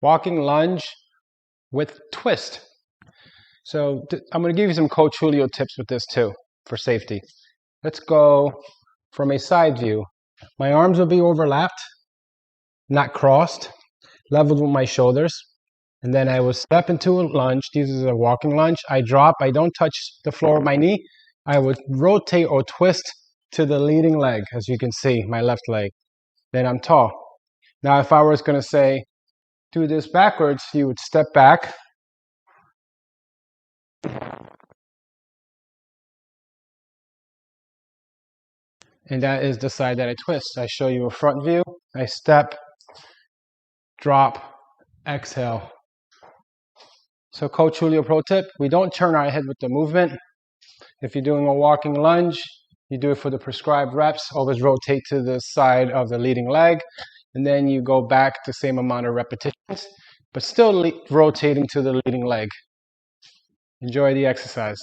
walking lunge with twist. So I'm going to give you some Coach Julio tips with this too for safety. Let's go from a side view. My arms will be overlapped, not crossed, leveled with my shoulders. And then I will step into a lunge. This is a walking lunge. I drop. I don't touch the floor with my knee. I would rotate or twist to the leading leg, as you can see, my left leg. Then I'm tall. Now, if I was going to say, do this backwards, you would step back. And that is the side that I twist. I show you a front view. I step, drop, exhale. So Coach Julio pro tip, we don't turn our head with the movement. If you're doing a walking lunge, you do it for the prescribed reps. Always rotate to the side of the leading leg. And then you go back the same amount of repetitions, but still rotating to the leading leg. Enjoy the exercise.